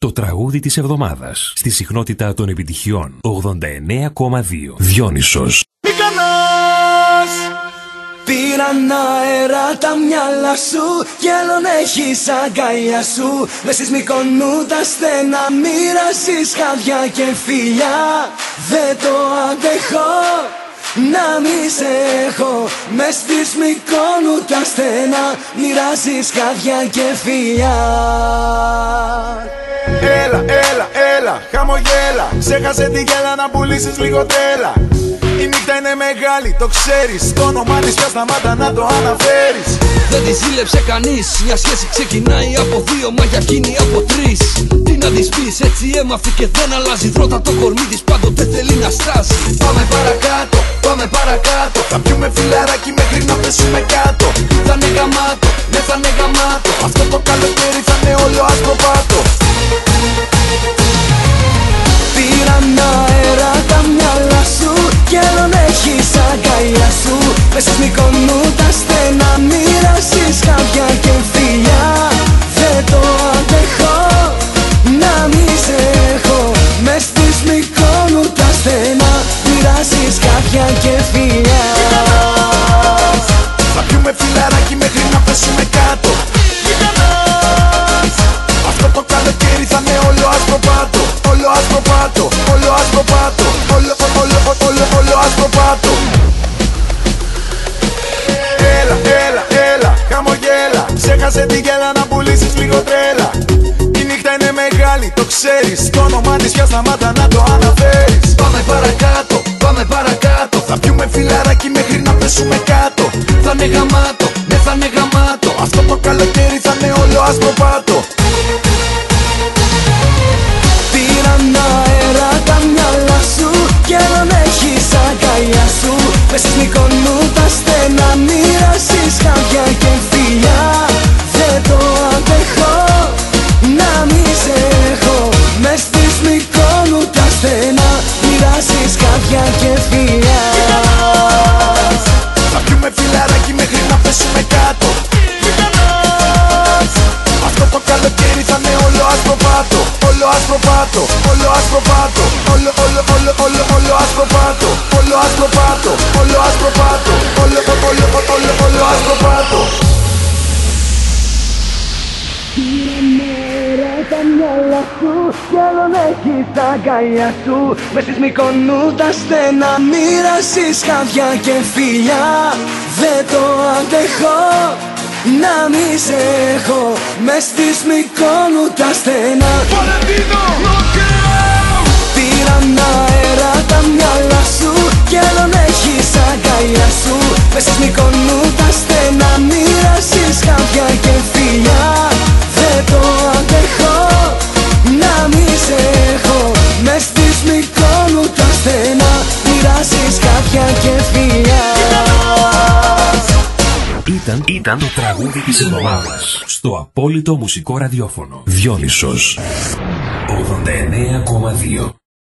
Το τραγούδι της εβδομάδας στη συχνότητα των επιτυχιών 89,2. Διόνυσος. Μυκονός! Πήραν αέρα τα μυαλά σου κι άλλον έχεις αγκαλιά σου. Μες στις Μυκονού τα στενά μοίρασες χάδια και φιλιά. Δεν το αντέχω να μη σε έχω. Μες στις Μυκονού τα στενά μοιράζεις χάδια και φιλιά. Έλα, έλα, έλα, χαμογέλα. Ξέχασε τη γέλα να πουλήσεις λίγο τρέλα. Η νύχτα είναι μεγάλη, το ξέρεις. Το όνομά της πια σταμάτα να το αναφέρεις. Δεν τη ζήλεψε κανείς. Μια σχέση ξεκινάει από δύο, μα για εκείνη από τρεις. Τι να της πεις, έτσι έμαθε και δεν αλλάζει. Δρώτα το κορμί της, πάντοτε θέλει να στάσει. Πάμε παρακάτω, πάμε παρακάτω. Θα πιούμε φιλαράκι μέχρι να πέσουμε κάτω. Θα είναι γαμάτο, ναι θα είναι γαμάτο. Αυτό το καλοκαίρι θα είναι όλο άσπρο πάτο. Πήραν αέρα τα μυαλά σου κι άλλον έχεις αγκαλιά σου. Μες στις Μυκονού τα στενά μοίρασες χάδια και φιλιά. Δεν το αντέχω να μη σε έχω. Μες στις Μυκονού τα στενά μοιράζεις χάδια και φιλιά. Θα πιούμε φιλαράκι μέχρι να πέσουμε κάτω. Αυτό το καλοκαίρι θα είναι όλο άσπρο πάτο. Όλο άσπρο πάτο, όλο άσπρο πάτο. Όλο άσπρο πάτο. Έλα, έλα, έλα, χαμογέλα. Ξέχασε τη γέλα να πουλήσεις λίγο τρέλα. Η νύχτα είναι μεγάλη, το ξέρεις. Το όνομά της πια σταμάτα να το αναφέρεις. Πάμε παρακάτω, πάμε παρακάτω. Θα πιούμε φιλαράκι μέχρι να πέσουμε κάτω. Θα είναι γαμάτο, ναι θα είναι γαμάτο. Αυτό το καλοκαίρι θα είναι όλο άσπρο πάτο. Πήραν αέρα τα μυαλά σου κι άλλον έχεις αγκαλιά σου. Μες στις Μυκονού τα στενά μοίρασες χάδια και φιλιά. Δεν το αντέχω να μη σε έχω. Μες στις Μυκονού τα στενά μοιράζεις χάδια και φιλιά. Θα πιούμε φιλαράκι μέχρι να πέσουμε κάτω. Αυτό το καλοκαίρι θα είναι όλο άσπρο πάτο. Όλο άσπρο πάτο, όλο άσπρο πάτο. Όλο άσπρο πάτο. Όλο άσπρο πάτο, όλο άσπρο πάτο. Όλο άσπρο πάτο. Τα μυαλά σου κι άλλον έχεις τα αγκαλιά σου. Μες στις Μυκονού τα στενά μοίρασες χάδια και φιλιά. Δεν το αντέχω να μη σε έχω. Μες στις Μυκονού τα στενά πήραν αέρα τα μυαλά σου κι άλλον έχεις αγκαλιά σου. Μες στις Μυκονού τα στενά μοίρασες χάδια και φιλιά. Δεν το αντέχω να μη σε έχω. Μες στις Μυκονού τα στενά μοιράζεις χάδια και φιλιά. Ήταν το τραγούδι της εβδομάδας στο απόλυτο μουσικό ραδιόφωνο. Διόνυσος 89,2.